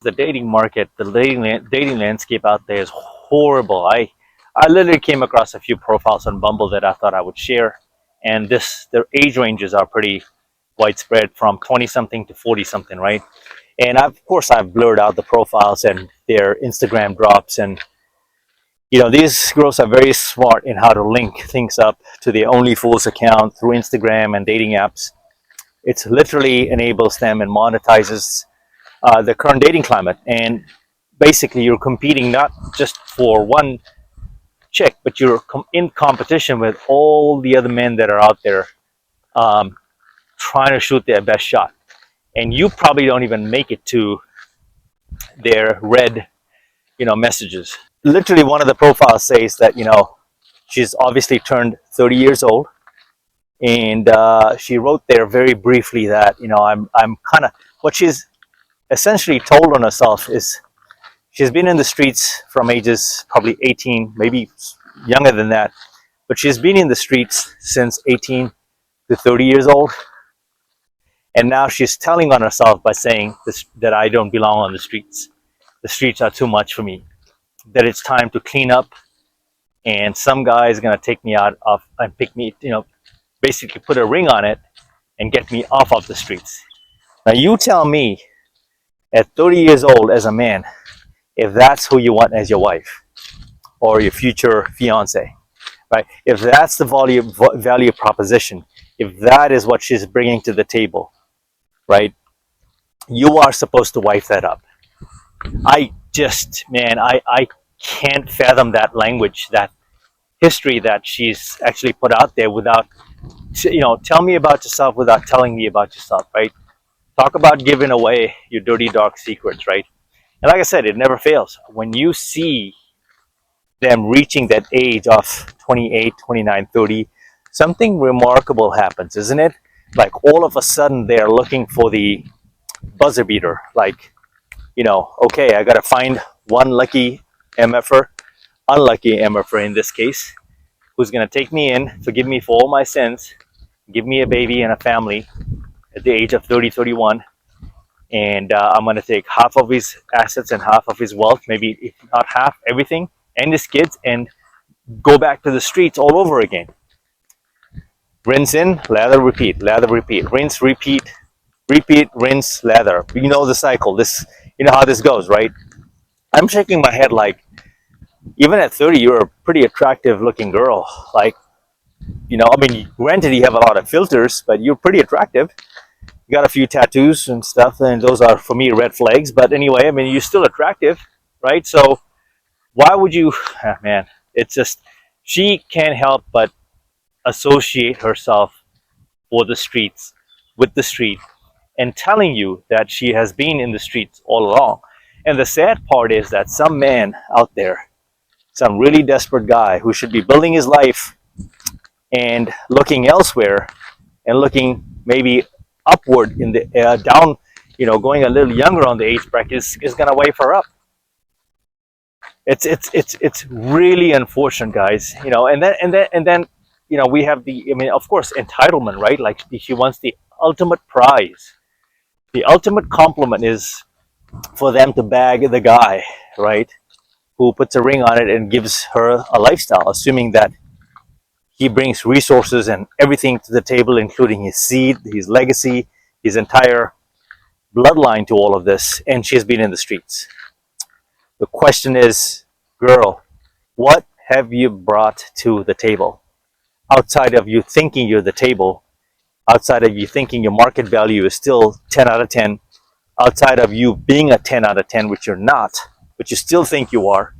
The dating market, the dating landscape out there is horrible. I literally came across a few profiles on Bumble that I thought I would share, and their age ranges are pretty widespread from 20 something to 40 something, right? And of course I've blurred out the profiles and their Instagram drops, and these girls are very smart in how to link things up to their OnlyFools account through Instagram and dating apps. It literally enables them and monetizes the current dating climate. And basically, you're competing not just for one chick, but you're in competition with all the other men that are out there um, trying to shoot their best shot. And you probably don't even make it to their red, messages. Literally, one of the profiles says that she's obviously turned 30 years old, and she wrote there very briefly that I'm kind of what she's essentially told on herself is she's been in the streets from ages probably 18, maybe younger than that, but she's been in the streets since 18 to 30 years old. And now she's telling on herself by saying that I don't belong on the streets. The streets are too much for me. That it's time to clean up, and some guy is going to take me out of and pick me, basically put a ring on it and get me off of the streets. Now, you tell me at 30 years old as a man, if that's who you want as your wife or your future fiance, right? If that's the value proposition, if that is what she's bringing to the table, right? You are supposed to wife that up. I can't fathom that language, that history that she's actually put out there without, tell me about yourself without telling me about yourself, right? Talk about giving away your dirty, dark secrets, right? And like I said, it never fails. When you see them reaching that age of 28, 29, 30, something remarkable happens, isn't it? Like all of a sudden they're looking for the buzzer beater. Like, okay, I got to find one lucky MFer, unlucky MFer in this case, who's going to take me in, forgive me for all my sins, give me a baby and a family at the age of 30, 31. And I'm going to take half of his assets and half of his wealth, maybe if not half, everything, and his kids, and go back to the streets all over again. Rinse in, lather, repeat, rinse, repeat, rinse, lather. You know the cycle. You know how this goes, right? I'm shaking my head like, even at 30, you're a pretty attractive looking girl. Like, granted, you have a lot of filters, but you're pretty attractive. You got a few tattoos and stuff, and those are, for me, red flags. But anyway, you're still attractive, right? So why would you, man, it's just, she can't help but associate herself for the streets, with the street, and telling you that she has been in the streets all along. And the sad part is that some man out there, some really desperate guy who should be building his life and looking elsewhere and looking maybe upward in the down, going a little younger on the age bracket is going to wave her up. It's really unfortunate, guys. And then we have of course, entitlement, right? Like she wants the ultimate prize. The ultimate compliment is for them to bag the guy, right? Who puts a ring on it and gives her a lifestyle, assuming that he brings resources and everything to the table, including his seed, his legacy, his entire bloodline to all of this, and she's been in the streets. The question is, girl, what have you brought to the table? Outside of you thinking you're the table, outside of you thinking your market value is still 10 out of 10, outside of you being a 10 out of 10, which you're not, but you still think you are,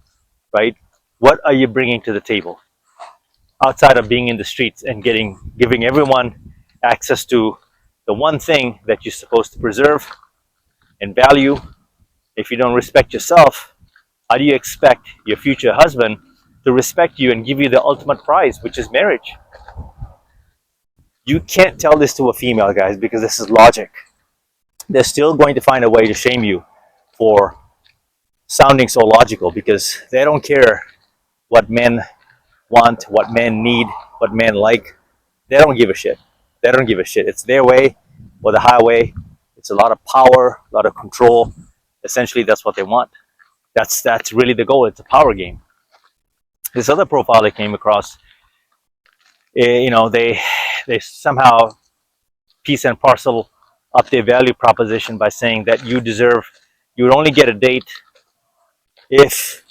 right? What are you bringing to the table? Outside of being in the streets and giving everyone access to the one thing that you're supposed to preserve and value. If you don't respect yourself, how do you expect your future husband to respect you and give you the ultimate prize, which is marriage? You can't tell this to a female, guys, because this is logic. They're still going to find a way to shame you for sounding so logical, because they don't care what men want, what men need, what men like. They don't give a shit. They don't give a shit. It's their way or the highway. It's a lot of power, a lot of control. Essentially, that's what they want. That's really the goal. It's a power game. This other profile I came across, they somehow piece and parcel up their value proposition by saying that you would only get a date if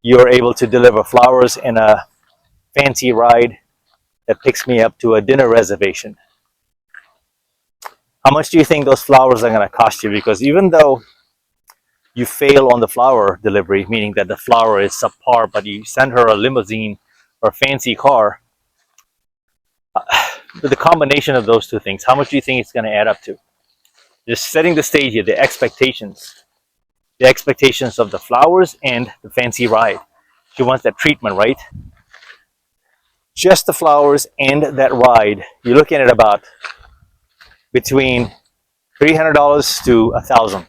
you're able to deliver flowers and a fancy ride that picks me up to a dinner reservation. How much do you think those flowers are going to cost you? Because even though you fail on the flower delivery, meaning that the flower is subpar, but you send her a limousine or a fancy car, the combination of those two things, how much do you think it's going to add up to? Just setting the stage here, the expectations of the flowers and the fancy ride. She wants that treatment, right? Just the flowers and that ride, you're looking at about between $300 to $1,000.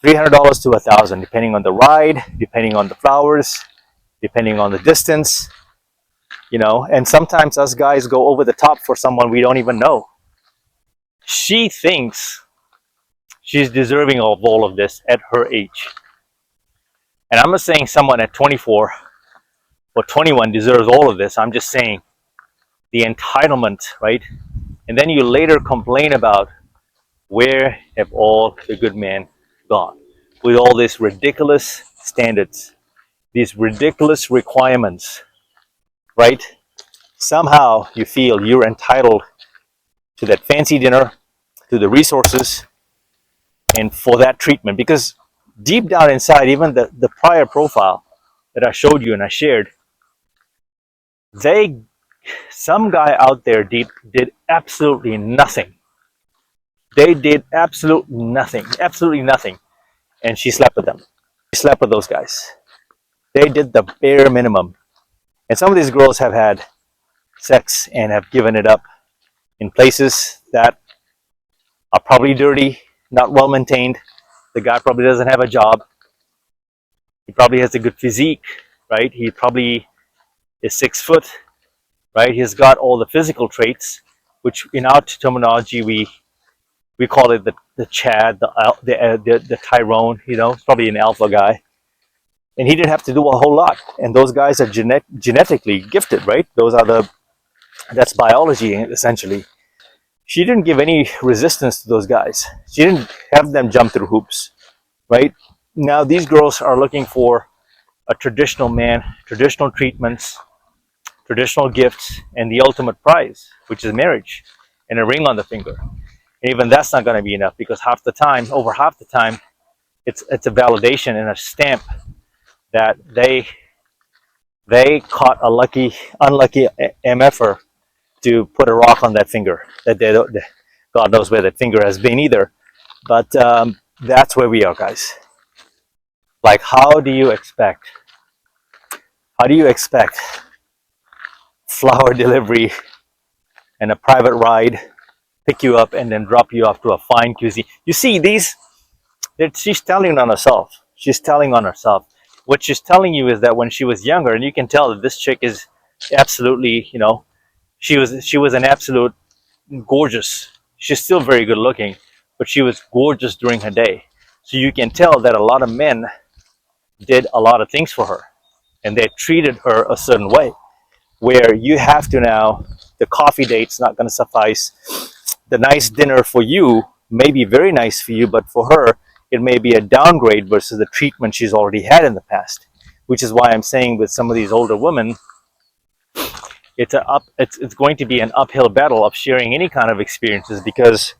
$300 to $1,000, depending on the ride, depending on the flowers, depending on the distance, and sometimes us guys go over the top for someone we don't even know. She thinks she's deserving of all of this at her age. And I'm not saying someone at 24 or 21 deserves all of this. I'm just saying the entitlement, right? And then you later complain about where have all the good men gone with all these ridiculous standards, these ridiculous requirements, right? Somehow you feel you're entitled to that fancy dinner, to the resources, and for that treatment. Because deep down inside, even the prior profile that I showed you and I shared, some guy out there did absolutely nothing. They did absolutely nothing, and she slept with them. She slept with those guys. They did the bare minimum. And some of these girls have had sex and have given it up in places that are probably dirty, not well maintained. The guy probably doesn't have a job. He probably has a good physique, right? He probably is 6 foot, right? He's got all the physical traits, which in our terminology we call it the Chad, the Tyrone. It's probably an alpha guy, and he didn't have to do a whole lot. And those guys are genetically gifted, right? That's biology essentially. She didn't give any resistance to those guys. She didn't have them jump through hoops, right? Now these girls are looking for a traditional man, traditional treatments, traditional gifts, and the ultimate prize, which is marriage and a ring on the finger. And even that's not going to be enough, because over half the time, it's a validation and a stamp that they caught a unlucky MFer to put a rock on that finger. That God knows where that finger has been either. But that's where we are, guys. Like, how do you expect flower delivery and a private ride pick you up and then drop you off to a fine cuisine? You see, she's telling on herself. She's telling on herself. What she's telling you is that when she was younger, and you can tell that this chick is absolutely, she was an absolute gorgeous. She's still very good looking, but she was gorgeous during her day. So you can tell that a lot of men did a lot of things for her, and they treated her a certain way, where you have to now, the coffee date's not going to suffice. The nice dinner for you may be very nice for you, but for her, it may be a downgrade versus the treatment she's already had in the past. Which is why I'm saying with some of these older women, it's going to be an uphill battle of sharing any kind of experiences, because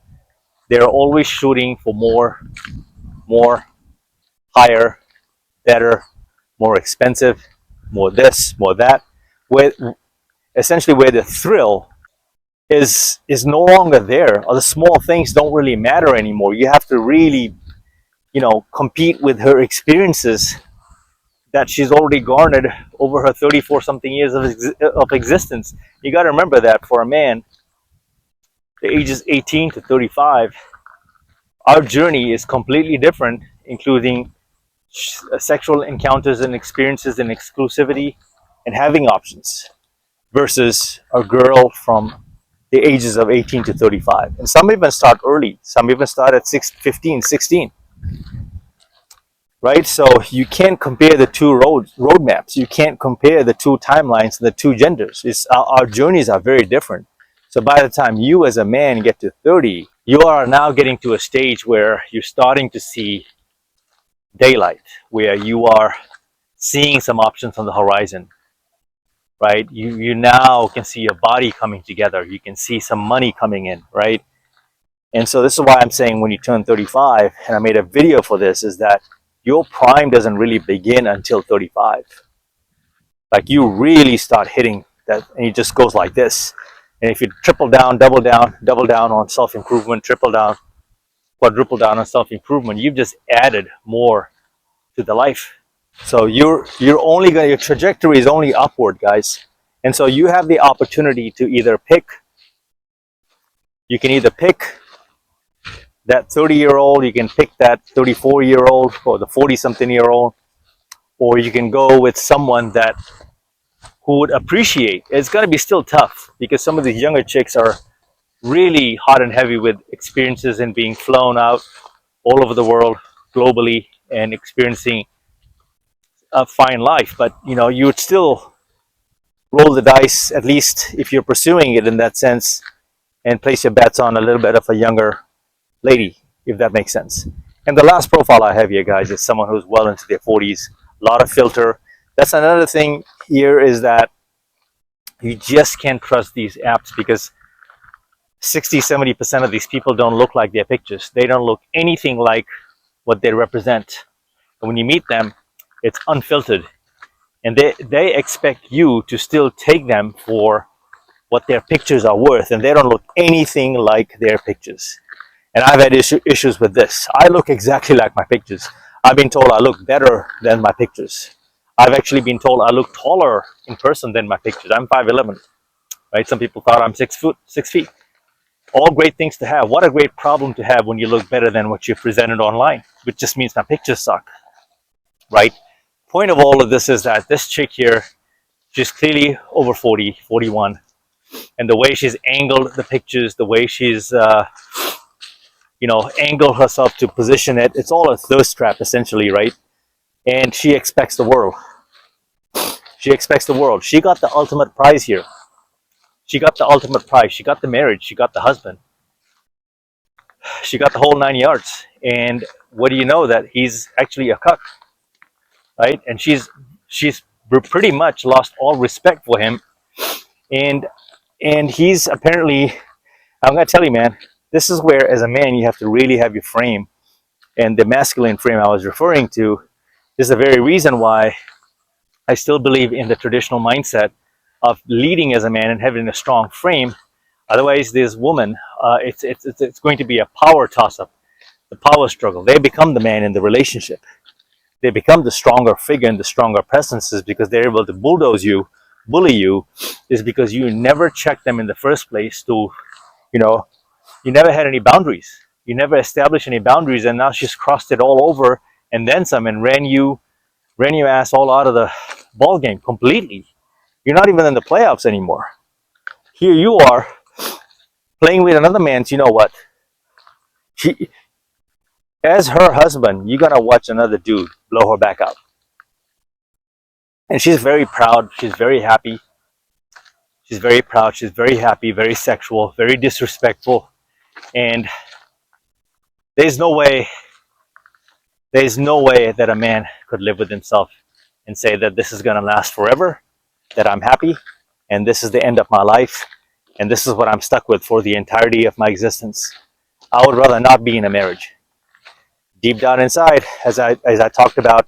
they're always shooting for more, higher, better, more expensive, more this, more that. Where the thrill is no longer there, or the small things don't really matter anymore. You have to really, compete with her experiences that she's already garnered over her 34 something years of existence. You got to remember that for a man, the ages 18 to 35, our journey is completely different, including sexual encounters and experiences and exclusivity and having options, versus a girl from the ages of 18 to 35. And some even start early. Some even start at 15, 16. Right? So you can't compare the two roadmaps. You can't compare the two timelines and the two genders. Our journeys are very different. So by the time you as a man get to 30, you are now getting to a stage where you're starting to see daylight, where you are seeing some options on the horizon, right? You now can see your body coming together. You can see some money coming in, right? And so this is why I'm saying when you turn 35, and I made a video for this, is that your prime doesn't really begin until 35. Like you really start hitting that, and it just goes like this. And if you triple down, double down on self-improvement, triple down, quadruple down on self-improvement, you've just added more to the life. So you're only going, your trajectory is only upward, guys. And so you have the opportunity to either pick, you can either pick that 30-year-old, you can pick that 34-year-old or the 40-something-year-old, or you can go with someone that who would appreciate. It's going to be still tough because some of these younger chicks are really hot and heavy with experiences and being flown out all over the world globally and experiencing a fine life. But you know, you would still roll the dice, at least if you're pursuing it in that sense, and place your bets on a little bit of a younger lady, if that makes sense. And the last profile I have here, guys, is someone who's well into their 40s, a lot of filter. That's another thing here, is that you just can't trust these apps because 60-70% of these people don't look like their pictures. They don't look anything like what they represent. And when you meet them, it's unfiltered. And they expect you to still take them for what their pictures are worth, and they don't look anything like their pictures. And I've had issues with this. I look exactly like my pictures. I've been told I look better than my pictures. I've actually been told I look taller in person than my pictures. I'm 5'11", right? Some people thought I'm 6 feet. All great things to have. What a great problem to have when you look better than what you presented online, which just means my pictures suck, right? Point of all of this is that this chick here, she's clearly over 40, 41. And the way she's angled the pictures, the way she's, angled herself to position it, it's all a thirst trap, essentially, right? And she expects the world. She expects the world. She got the ultimate prize here. She got the ultimate prize. She got the marriage. She got the husband. She got the whole 9 yards. And what do you know? That he's actually a cuck, right? And she's pretty much lost all respect for him. And he's apparently, I'm going to tell you, man, this is where, as a man, you have to really have your frame. And the masculine frame I was referring to is the very reason why I still believe in the traditional mindset of leading as a man and having a strong frame. Otherwise, this woman, it's going to be a power toss-up, the power struggle. They become the man in the relationship. They become the stronger figure and the stronger presences because they're able to bulldoze you, bully you, is because you never checked them in the first place to, you never had any boundaries. You never established any boundaries, and now she's crossed it all over and then some, and ran your ass all out of the ball game completely. You're not even in the playoffs anymore. Here you are playing with another man's, you know what? As her husband, you're gonna watch another dude blow her back out. And she's very proud, she's very happy. She's very proud, she's very happy, very sexual, very disrespectful. And there's no way that a man could live with himself and say that this is going to last forever, that I'm happy, and this is the end of my life, and this is what I'm stuck with for the entirety of my existence. I would rather not be in a marriage. Deep down inside, as I talked about,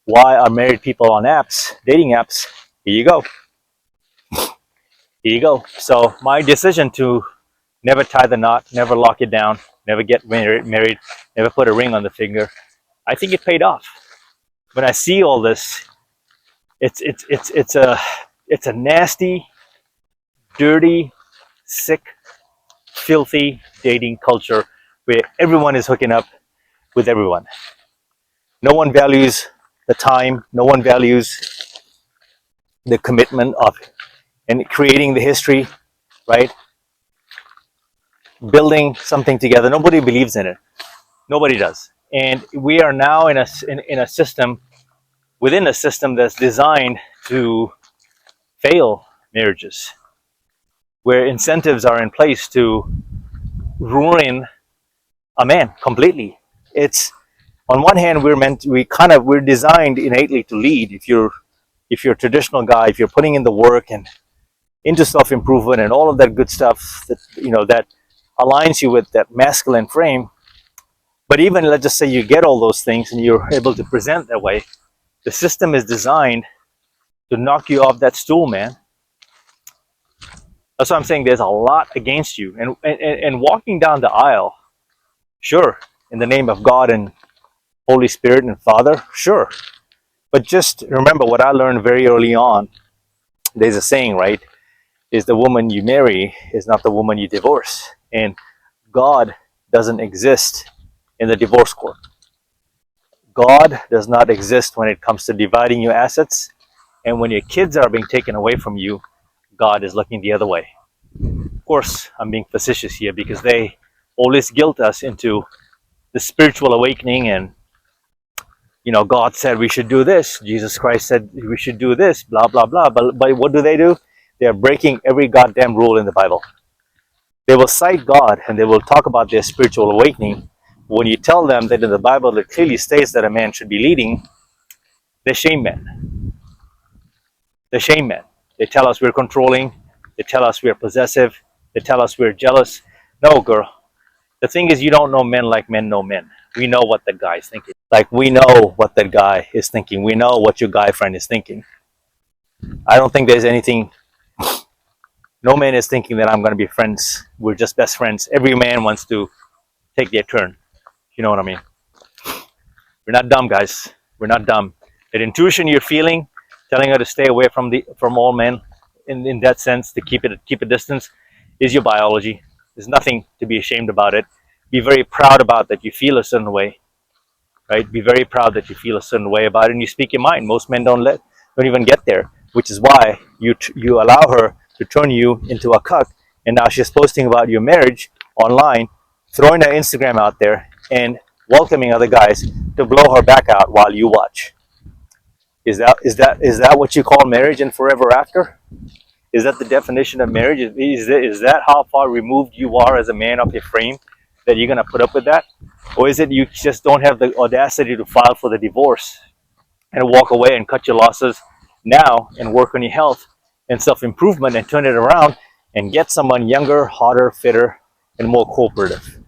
why are married people on apps, dating apps? Here you go. Here you go. So my decision to never tie the knot, never lock it down, never get married, never put a ring on the finger, I think it paid off. When I see all this, it's a nasty, dirty, sick, filthy dating culture where everyone is hooking up with everyone. No one values the time. No one values the commitment of and creating the history, right? building something together. Nobody believes in it. Nobody does. And we are now in a system, within a system that's designed to fail marriages, where incentives are in place to ruin a man completely. It's, on one hand, we're designed innately to lead. If you're a traditional guy, if you're putting in the work and into self-improvement and all of that good stuff that aligns you with that masculine frame. But even, let's just say you get all those things and you're able to present that way, the system is designed to knock you off that stool, man. That's why I'm saying there's a lot against you. And walking down the aisle, sure, in the name of God and Holy Spirit and Father, sure. But just remember what I learned very early on. There's a saying, right? Is the woman you marry is not the woman you divorce. And God doesn't exist in the divorce court. God does not exist when it comes to dividing your assets. And when your kids are being taken away from you, God is looking the other way. Of course, I'm being facetious here because they always guilt us into the spiritual awakening and, God said we should do this. Jesus Christ said we should do this, blah, blah, blah. But what do? They are breaking every goddamn rule in the Bible. They will cite God and they will talk about their spiritual awakening. When you tell them that in the Bible it clearly states that a man should be leading, they shame men. They shame men. They tell us we're controlling. They tell us we're possessive. They tell us we're jealous. No, girl. The thing is, you don't know men like men know men. We know what that guy is thinking. Like, we know what that guy is thinking. We know what your guy friend is thinking. I don't think there's anything. No man is thinking that I'm going to be friends. We're just best friends. Every man wants to take their turn. You know what I mean? We're not dumb, guys. We're not dumb. That intuition you're feeling, telling her to stay away from all men, in that sense, to keep a distance, is your biology. There's nothing to be ashamed about it. Be very proud about that you feel a certain way, right? Be very proud that you feel a certain way about it, and you speak your mind. Most men don't even get there, which is why you allow her to turn you into a cuck, and now she's posting about your marriage online, throwing her Instagram out there, and welcoming other guys to blow her back out while you watch. Is that what you call marriage and forever after? Is that the definition of marriage? Is that how far removed you are as a man of your frame that you're gonna put up with that? Or is it you just don't have the audacity to file for the divorce and walk away and cut your losses now and work on your health and self-improvement and turn it around and get someone younger, hotter, fitter, and more cooperative?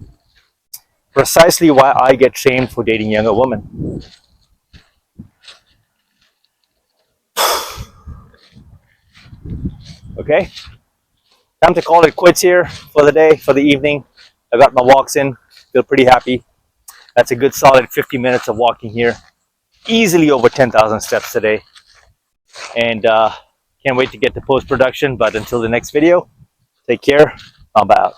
Precisely why I get shamed for dating younger women. Okay? Time to call it quits here for the day, for the evening. I got my walks in, feel pretty happy. That's a good solid 50 minutes of walking here. Easily over 10,000 steps today. And can't wait to get to post-production, but until the next video, take care. I'm out.